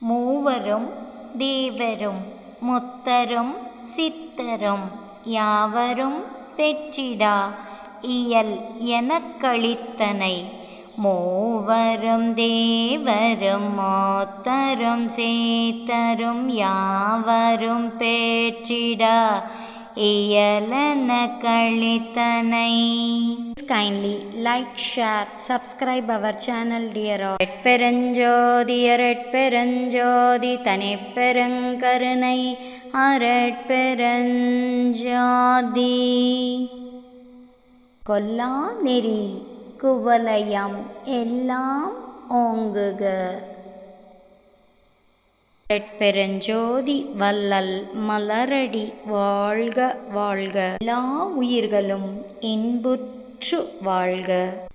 மூவரும் தேவரும் முத்தரும் சித்தரும் யாவரும் பெற்றிடா இயல் எனக்களித்தனை மூவரும் தேவரும் முத்தரும் சித்தரும் யாவரும் பெற்றிடா இயலென கழித்தனை. Kindly like, share, subscribe our channel dear all. அருட்பெருஞ்சோதி அருட்பெருஞ்சோதி தனிப்பெருங்கருணை அருட்பெருஞ்சோதி. கொல்லா நெறி குவலயம் எல்லாம் ஓங்குக. அருட்பெருஞ்சோதி வள்ளல் மலரடி வாழ்க வாழ்க. எல்லா உயிர்களும் இன்புற்று வாழ்க.